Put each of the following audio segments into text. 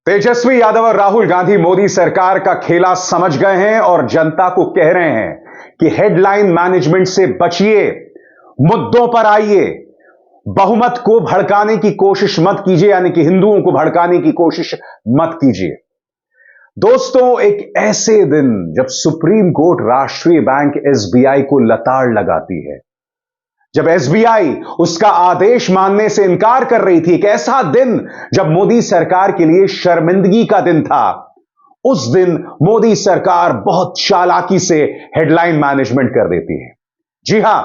तेजस्वी यादव और राहुल गांधी मोदी सरकार का खेला समझ गए हैं और जनता को कह रहे हैं कि हेडलाइन मैनेजमेंट से बचिए, मुद्दों पर आइए, बहुमत को भड़काने की कोशिश मत कीजिए, यानी कि हिंदुओं को भड़काने की कोशिश मत कीजिए। दोस्तों, एक ऐसे दिन जब सुप्रीम कोर्ट राष्ट्रीय बैंक एसबीआई को लताड़ लगाती है, जब एसबीआई उसका आदेश मानने से इनकार कर रही थी, एक ऐसा दिन जब मोदी सरकार के लिए शर्मिंदगी का दिन था, उस दिन मोदी सरकार बहुत चालाकी से हेडलाइन मैनेजमेंट कर देती है। जी हां,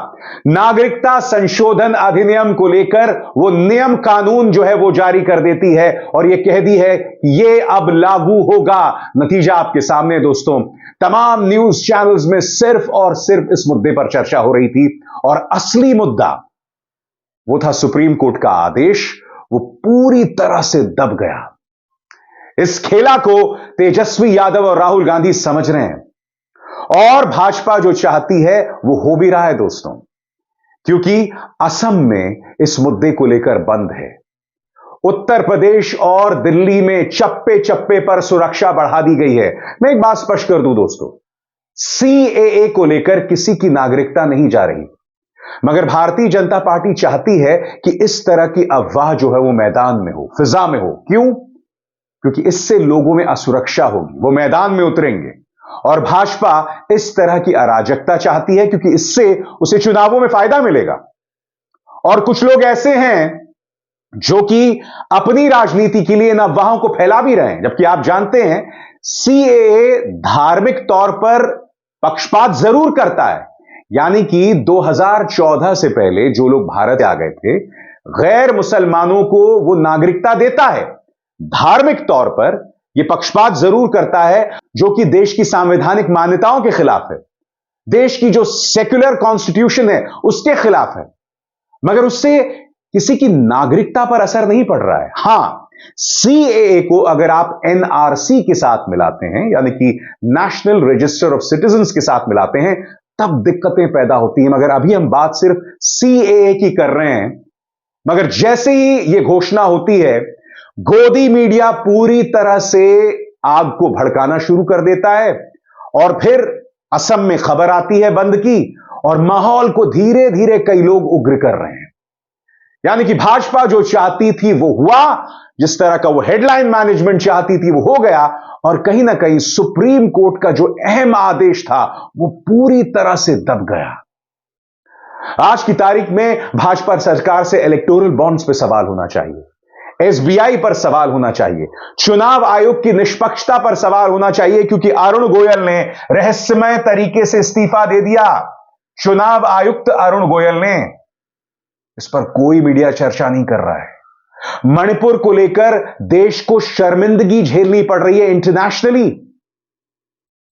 नागरिकता संशोधन अधिनियम को लेकर वो नियम कानून जो है वो जारी कर देती है और ये कह दी है कि ये अब लागू होगा। नतीजा आपके सामने है दोस्तों। तमाम न्यूज चैनल्स में सिर्फ और सिर्फ इस मुद्दे पर चर्चा हो रही थी और असली मुद्दा वो था सुप्रीम कोर्ट का आदेश। वो पूरी तरह से दब गया। इस खेला को तेजस्वी यादव और राहुल गांधी समझ रहे हैं और भाजपा जो चाहती है वो हो भी रहा है दोस्तों, क्योंकि असम में इस मुद्दे को लेकर बंद है। उत्तर प्रदेश और दिल्ली में चप्पे चप्पे पर सुरक्षा बढ़ा दी गई है। मैं एक बात स्पष्ट कर दूं दोस्तों, सीएए को लेकर किसी की नागरिकता नहीं जा रही, मगर भारतीय जनता पार्टी चाहती है कि इस तरह की अफवाह जो है वो मैदान में हो, फिजा में हो। क्यों? क्योंकि इससे लोगों में असुरक्षा होगी, वो मैदान में उतरेंगे। और भाजपा इस तरह की अराजकता चाहती है क्योंकि इससे उसे चुनावों में फायदा मिलेगा। और कुछ लोग ऐसे हैं जो कि अपनी राजनीति के लिए इन अफवाहों को फैला भी रहे हैं, जबकि आप जानते हैं सीएए धार्मिक तौर पर पक्षपात जरूर करता है। यानी कि 2014 से पहले जो लोग भारत आ गए थे, गैर मुसलमानों को वो नागरिकता देता है। धार्मिक तौर पर यह पक्षपात जरूर करता है, जो कि देश की संवैधानिक मान्यताओं के खिलाफ है, देश की जो सेक्युलर कॉन्स्टिट्यूशन है उसके खिलाफ है, मगर उससे किसी की नागरिकता पर असर नहीं पड़ रहा है। हां, सीएए को अगर आप एनआरसी के साथ मिलाते हैं, यानी कि नेशनल रजिस्टर ऑफ सिटीजन्स के साथ मिलाते हैं, तब दिक्कतें पैदा होती हैं। मगर अभी हम बात सिर्फ सीएए की कर रहे हैं। मगर जैसे ही यह घोषणा होती है, गोदी मीडिया पूरी तरह से आग को भड़काना शुरू कर देता है और फिर असम में खबर आती है बंद की, और माहौल को धीरे धीरे कई लोग उग्र कर रहे हैं। यानी कि भाजपा जो चाहती थी वो हुआ, जिस तरह का वो हेडलाइन मैनेजमेंट चाहती थी वो हो गया, और कहीं ना कहीं सुप्रीम कोर्ट का जो अहम आदेश था वो पूरी तरह से दब गया। आज की तारीख में भाजपा सरकार से इलेक्टोरल बॉन्ड्स पे सवाल होना चाहिए, एसबीआई पर सवाल होना चाहिए, चुनाव आयोग की निष्पक्षता पर सवाल होना चाहिए, क्योंकि अरुण गोयल ने रहस्यमय तरीके से इस्तीफा दे दिया। चुनाव आयुक्त अरुण गोयल ने, इस पर कोई मीडिया चर्चा नहीं कर रहा है। मणिपुर को लेकर देश को शर्मिंदगी झेलनी पड़ रही है इंटरनेशनली,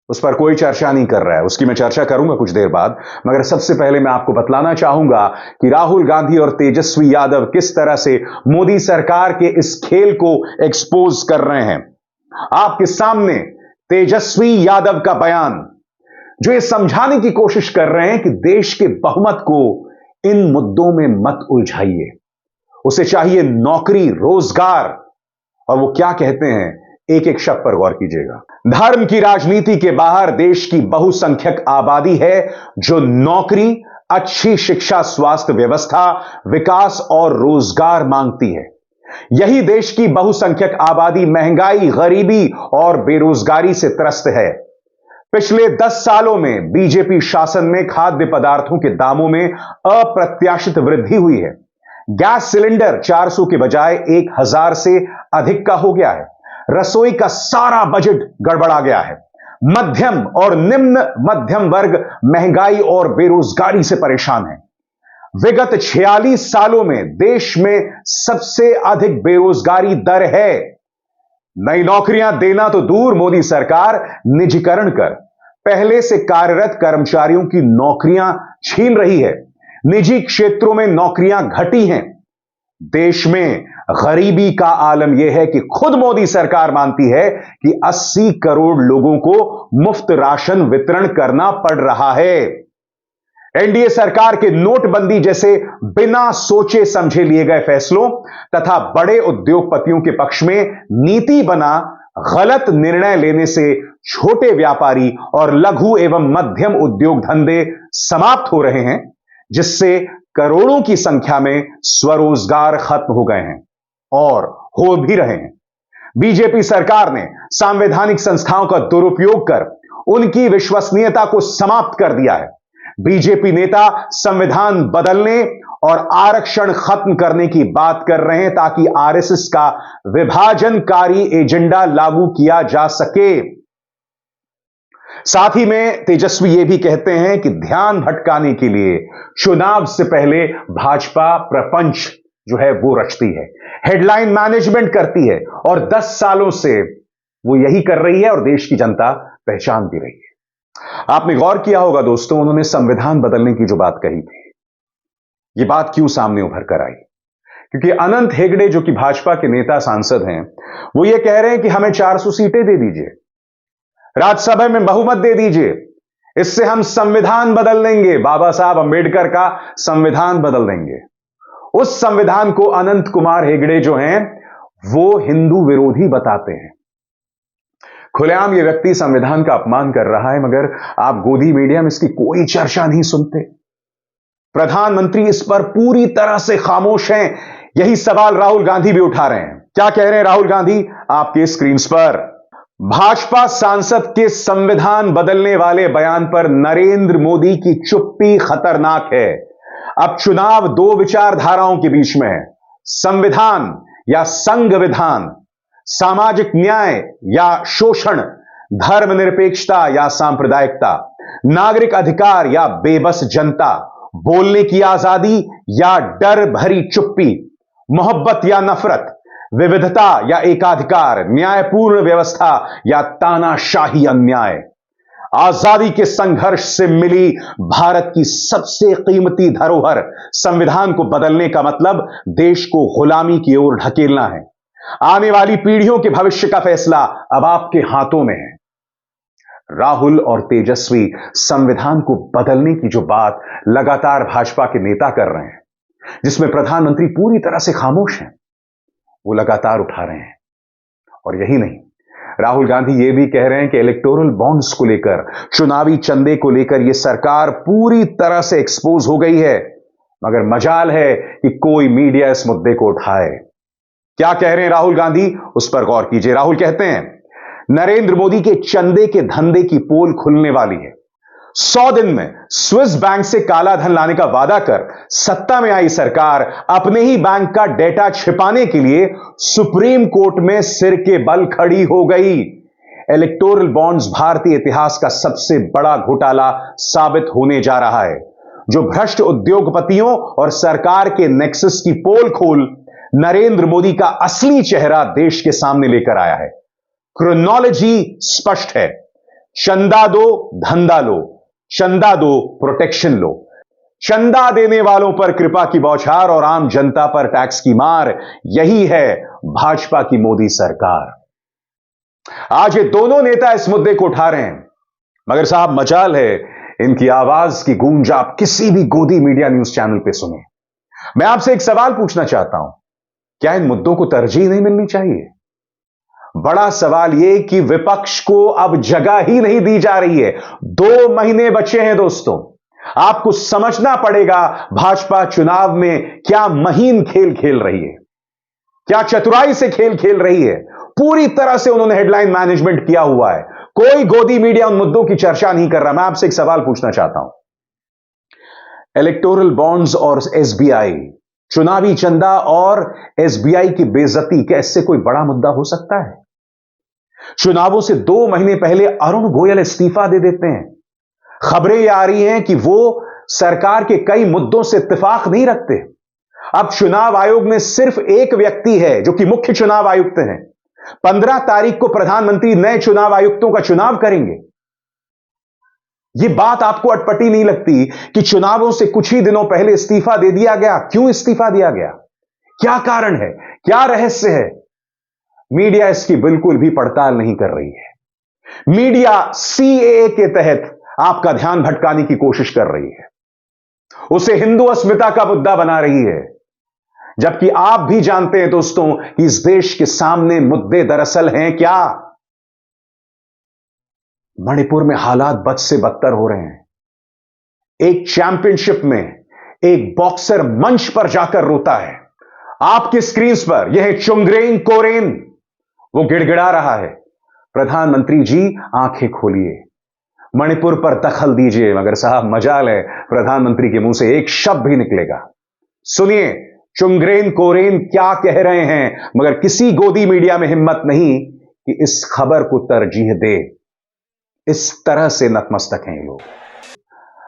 उस पर कोई चर्चा नहीं कर रहा है। उसकी मैं चर्चा करूंगा कुछ देर बाद, मगर सबसे पहले मैं आपको बतलाना चाहूंगा कि राहुल गांधी और तेजस्वी यादव किस तरह से मोदी सरकार के इस खेल को एक्सपोज कर रहे हैं। आपके सामने तेजस्वी यादव का बयान, जो ये समझाने की कोशिश कर रहे हैं कि देश के बहुमत को इन मुद्दों में मत उलझाइए, उसे चाहिए नौकरी, रोजगार। और वो क्या कहते हैं, एक एक शब्द पर गौर कीजिएगा। धर्म की राजनीति के बाहर देश की बहुसंख्यक आबादी है जो नौकरी, अच्छी शिक्षा, स्वास्थ्य व्यवस्था, विकास और रोजगार मांगती है। यही देश की बहुसंख्यक आबादी महंगाई, गरीबी और बेरोजगारी से त्रस्त है। पिछले 10 सालों में बीजेपी शासन में खाद्य पदार्थों के दामों में अप्रत्याशित वृद्धि हुई है। गैस सिलेंडर 400 के बजाय 1000 से अधिक का हो गया है। रसोई का सारा बजट गड़बड़ा गया है। मध्यम और निम्न मध्यम वर्ग महंगाई और बेरोजगारी से परेशान है। विगत 46 सालों में देश में सबसे अधिक बेरोजगारी दर है। नई नौकरियां देना तो दूर, मोदी सरकार निजीकरण कर पहले से कार्यरत कर्मचारियों की नौकरियां छीन रही है। निजी क्षेत्रों में नौकरियां घटी हैं। देश में गरीबी का आलम यह है कि खुद मोदी सरकार मानती है कि 80 करोड़ लोगों को मुफ्त राशन वितरण करना पड़ रहा है। एनडीए सरकार के नोटबंदी जैसे बिना सोचे समझे लिए गए फैसलों तथा बड़े उद्योगपतियों के पक्ष में नीति बना गलत निर्णय लेने से छोटे व्यापारी और लघु एवं मध्यम उद्योग धंधे समाप्त हो रहे हैं, जिससे करोड़ों की संख्या में स्वरोजगार खत्म हो गए हैं और हो भी रहे हैं। बीजेपी सरकार ने संवैधानिक संस्थाओं का दुरुपयोग कर उनकी विश्वसनीयता को समाप्त कर दिया है। बीजेपी नेता संविधान बदलने और आरक्षण खत्म करने की बात कर रहे हैं ताकि आरएसएस का विभाजनकारी एजेंडा लागू किया जा सके। साथ ही में तेजस्वी यह भी कहते हैं कि ध्यान भटकाने के लिए चुनाव से पहले भाजपा प्रपंच जो है वो रचती है, हेडलाइन मैनेजमेंट करती है और 10 सालों से वो यही कर रही है और देश की जनता पहचान भी रही है। आपने गौर किया होगा दोस्तों, उन्होंने संविधान बदलने की जो बात कही थी, ये बात क्यों सामने उभर कर आई? क्योंकि अनंत हेगड़े जो कि भाजपा के नेता सांसद हैं, वो ये कह रहे हैं कि हमें 400 सीटें दे दीजिए, राज्यसभा में बहुमत दे दीजिए, इससे हम संविधान बदल देंगे, बाबा साहब अंबेडकर का संविधान बदल देंगे। उस संविधान को अनंत कुमार हेगड़े जो हैं वो हिंदू विरोधी बताते हैं। खुलेआम ये व्यक्ति संविधान का अपमान कर रहा है, मगर आप गोदी मीडिया में इसकी कोई चर्चा नहीं सुनते। प्रधानमंत्री इस पर पूरी तरह से खामोश हैं। यही सवाल राहुल गांधी भी उठा रहे हैं। क्या कह रहे हैं राहुल गांधी? आपके स्क्रीन पर भाजपा सांसद के संविधान बदलने वाले बयान पर नरेंद्र मोदी की चुप्पी खतरनाक है। अब चुनाव दो विचारधाराओं के बीच में है, संविधान या संघविधान, सामाजिक न्याय या शोषण, धर्मनिरपेक्षता या सांप्रदायिकता, नागरिक अधिकार या बेबस जनता, बोलने की आजादी या डर भरी चुप्पी, मोहब्बत या नफरत, विविधता या एकाधिकार, न्यायपूर्ण व्यवस्था या तानाशाही अन्याय। आजादी के संघर्ष से मिली भारत की सबसे कीमती धरोहर संविधान को बदलने का मतलब देश को गुलामी की ओर ढकेलना है। आने वाली पीढ़ियों के भविष्य का फैसला अब आपके हाथों में है। राहुल और तेजस्वी संविधान को बदलने की जो बात लगातार भाजपा के नेता कर रहे हैं, जिसमें प्रधानमंत्री पूरी तरह से खामोश हैं, वो लगातार उठा रहे हैं। और यही नहीं, राहुल गांधी ये भी कह रहे हैं कि इलेक्टोरल बॉन्ड्स को लेकर, चुनावी चंदे को लेकर यह सरकार पूरी तरह से एक्सपोज हो गई है, मगर मजाल है कि कोई मीडिया इस मुद्दे को उठाए। क्या कह रहे हैं राहुल गांधी, उस पर गौर कीजिए। राहुल कहते हैं नरेंद्र मोदी के चंदे के धंधे की पोल खुलने वाली है। 100 दिन में स्विस बैंक से काला धन लाने का वादा कर सत्ता में आई सरकार अपने ही बैंक का डेटा छिपाने के लिए सुप्रीम कोर्ट में सिर के बल खड़ी हो गई। इलेक्टोरल बॉन्ड्स भारतीय इतिहास का सबसे बड़ा घोटाला साबित होने जा रहा है, जो भ्रष्ट उद्योगपतियों और सरकार के नेक्सस की पोल खोल नरेंद्र मोदी का असली चेहरा देश के सामने लेकर आया है। क्रोनोलॉजी स्पष्ट है, चंदा दो धंधा लो, चंदा दो प्रोटेक्शन लो, चंदा देने वालों पर कृपा की बौछार और आम जनता पर टैक्स की मार, यही है भाजपा की मोदी सरकार। आज ये दोनों नेता इस मुद्दे को उठा रहे हैं, मगर साहब मजाल है इनकी आवाज की गूंज आप किसी भी गोदी मीडिया न्यूज चैनल पे सुने। मैं आपसे एक सवाल पूछना चाहता हूं, क्या इन मुद्दों को तरजीह नहीं मिलनी चाहिए? बड़ा सवाल यह कि विपक्ष को अब जगह ही नहीं दी जा रही है। 2 महीने बचे हैं दोस्तों, आपको समझना पड़ेगा भाजपा चुनाव में क्या महीन खेल खेल रही है, क्या चतुराई से खेल खेल रही है। पूरी तरह से उन्होंने हेडलाइन मैनेजमेंट किया हुआ है। कोई गोदी मीडिया उन मुद्दों की चर्चा नहीं कर रहा। मैं आपसे एक सवाल पूछना चाहता हूं, इलेक्टोरल बॉन्ड्स और एसबीआई, चुनावी चंदा और एसबीआई की बेइज्जती, क्या इससे कोई बड़ा मुद्दा हो सकता है? चुनावों से 2 महीने पहले अरुण गोयल इस्तीफा दे देते हैं। खबरें यह आ रही हैं कि वो सरकार के कई मुद्दों से इत्तेफाक नहीं रखते। अब चुनाव आयोग में सिर्फ एक व्यक्ति है जो कि मुख्य चुनाव आयुक्त हैं। 15 तारीख को प्रधानमंत्री नए चुनाव आयुक्तों का चुनाव करेंगे। यह बात आपको अटपटी नहीं लगती कि चुनावों से कुछ ही दिनों पहले इस्तीफा दे दिया गया? क्यों इस्तीफा दिया गया? क्या कारण है? क्या रहस्य है? मीडिया इसकी बिल्कुल भी पड़ताल नहीं कर रही है। मीडिया सीएए के तहत आपका ध्यान भटकाने की कोशिश कर रही है। उसे हिंदू अस्मिता का मुद्दा बना रही है, जबकि आप भी जानते हैं दोस्तों कि इस देश के सामने मुद्दे दरअसल हैं क्या। मणिपुर में हालात बद से बदतर हो रहे हैं। एक चैंपियनशिप में एक बॉक्सर मंच पर जाकर रोता है। आपकी स्क्रीन पर यह चुंगरेन कोरेन वो गिड़गिड़ा रहा है, प्रधानमंत्री जी आंखें खोलिए, मणिपुर पर दखल दीजिए। मगर साहब मजाल है, प्रधानमंत्री के मुंह से एक शब्द भी निकलेगा। सुनिए चुंगरेन कोरेन क्या कह रहे हैं, मगर किसी गोदी मीडिया में हिम्मत नहीं कि इस खबर को तरजीह दे। इस तरह से नतमस्तक हैं ये लोग।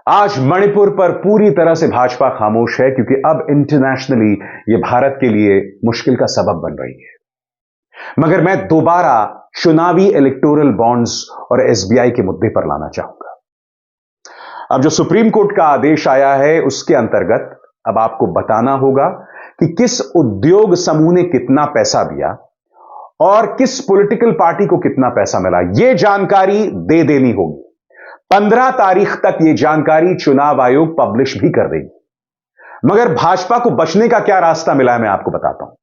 आज मणिपुर पर पूरी तरह से भाजपा खामोश है, क्योंकि अब इंटरनेशनली यह भारत के लिए मुश्किल का सबब बन रही है। मगर मैं दोबारा चुनावी इलेक्टोरल बॉन्ड्स और एसबीआई के मुद्दे पर लाना चाहूंगा। अब जो सुप्रीम कोर्ट का आदेश आया है, उसके अंतर्गत अब आपको बताना होगा कि किस उद्योग समूह ने कितना पैसा दिया और किस पॉलिटिकल पार्टी को कितना पैसा मिला। यह जानकारी दे देनी होगी। 15 तारीख तक यह जानकारी चुनाव आयोग पब्लिश भी कर देगी। मगर भाजपा को बचने का क्या रास्ता मिला है, मैं आपको बताता हूं।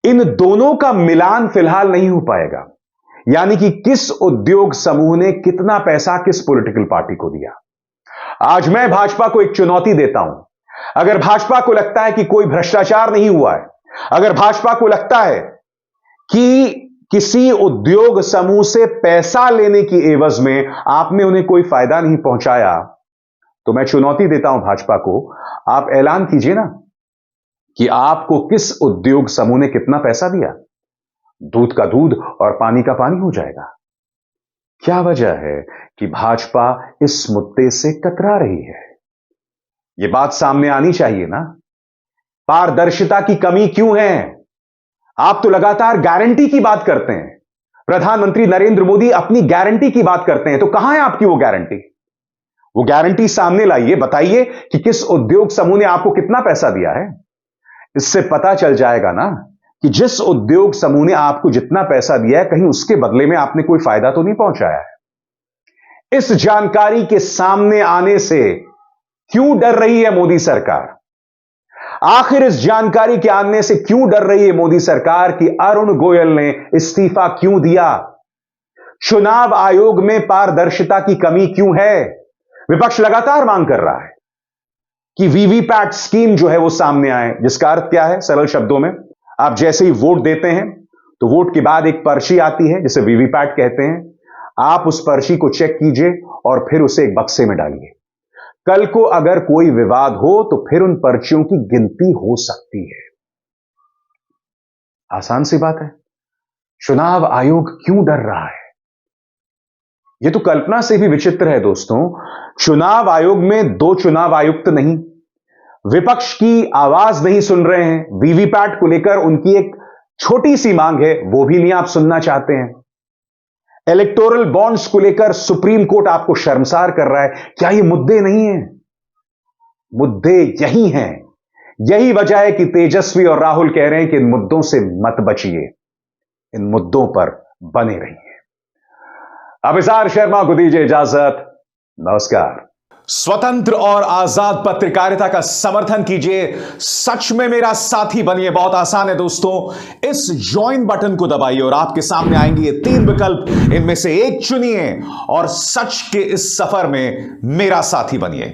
इन दोनों का मिलान फिलहाल नहीं हो पाएगा, यानी कि किस उद्योग समूह ने कितना पैसा किस पॉलिटिकल पार्टी को दिया। आज मैं भाजपा को एक चुनौती देता हूं। अगर भाजपा को लगता है कि कोई भ्रष्टाचार नहीं हुआ है, अगर भाजपा को लगता है कि किसी उद्योग समूह से पैसा लेने की एवज में आपने उन्हें कोई फायदा नहीं पहुंचाया, तो मैं चुनौती देता हूं भाजपा को, आप ऐलान कीजिए ना कि आपको किस उद्योग समूह ने कितना पैसा दिया। दूध का दूध और पानी का पानी हो जाएगा। क्या वजह है कि भाजपा इस मुद्दे से कतरा रही है? यह बात सामने आनी चाहिए ना। पारदर्शिता की कमी क्यों है? आप तो लगातार गारंटी की बात करते हैं। प्रधानमंत्री नरेंद्र मोदी अपनी गारंटी की बात करते हैं, तो कहां है आपकी वो गारंटी? वो गारंटी सामने लाइए, बताइए कि किस उद्योग समूह ने आपको कितना पैसा दिया है। इससे पता चल जाएगा ना कि जिस उद्योग समूह ने आपको जितना पैसा दिया है, कहीं उसके बदले में आपने कोई फायदा तो नहीं पहुंचाया है। इस जानकारी के सामने आने से क्यों डर रही है मोदी सरकार? आखिर इस जानकारी के आने से क्यों डर रही है मोदी सरकार कि अरुण गोयल ने इस्तीफा क्यों दिया? चुनाव आयोग में पारदर्शिता की कमी क्यों है? विपक्ष लगातार मांग कर रहा है कि वीवीपैट स्कीम जो है वो सामने आए, जिसका अर्थ क्या है? सरल शब्दों में, आप जैसे ही वोट देते हैं तो वोट के बाद एक पर्ची आती है जिसे वीवीपैट कहते हैं। आप उस पर्ची को चेक कीजिए और फिर उसे एक बक्से में डालिए। कल को अगर कोई विवाद हो तो फिर उन पर्चियों की गिनती हो सकती है। आसान सी बात है। चुनाव आयोग क्यों डर रहा है? यह तो कल्पना से भी विचित्र है दोस्तों। चुनाव आयोग में 2 चुनाव आयुक्त नहीं, विपक्ष की आवाज नहीं सुन रहे हैं। वीवीपैट को लेकर उनकी एक छोटी सी मांग है, वो भी नहीं आप सुनना चाहते हैं। इलेक्टोरल बॉन्ड्स को लेकर सुप्रीम कोर्ट आपको शर्मसार कर रहा है। क्या ये मुद्दे नहीं हैं? मुद्दे यही हैं। यही वजह है कि तेजस्वी और राहुल कह रहे हैं कि इन मुद्दों से मत बचिए, इन मुद्दों पर बने रहिए। अभिसार शर्मा को दीजिए इजाजत। नमस्कार। स्वतंत्र और आजाद पत्रकारिता का समर्थन कीजिए, सच में मेरा साथी बनिए। बहुत आसान है दोस्तों, इस ज्वाइन बटन को दबाइए और आपके सामने आएंगे ये 3 विकल्प, इनमें से एक चुनिए और सच के इस सफर में मेरा साथी बनिए।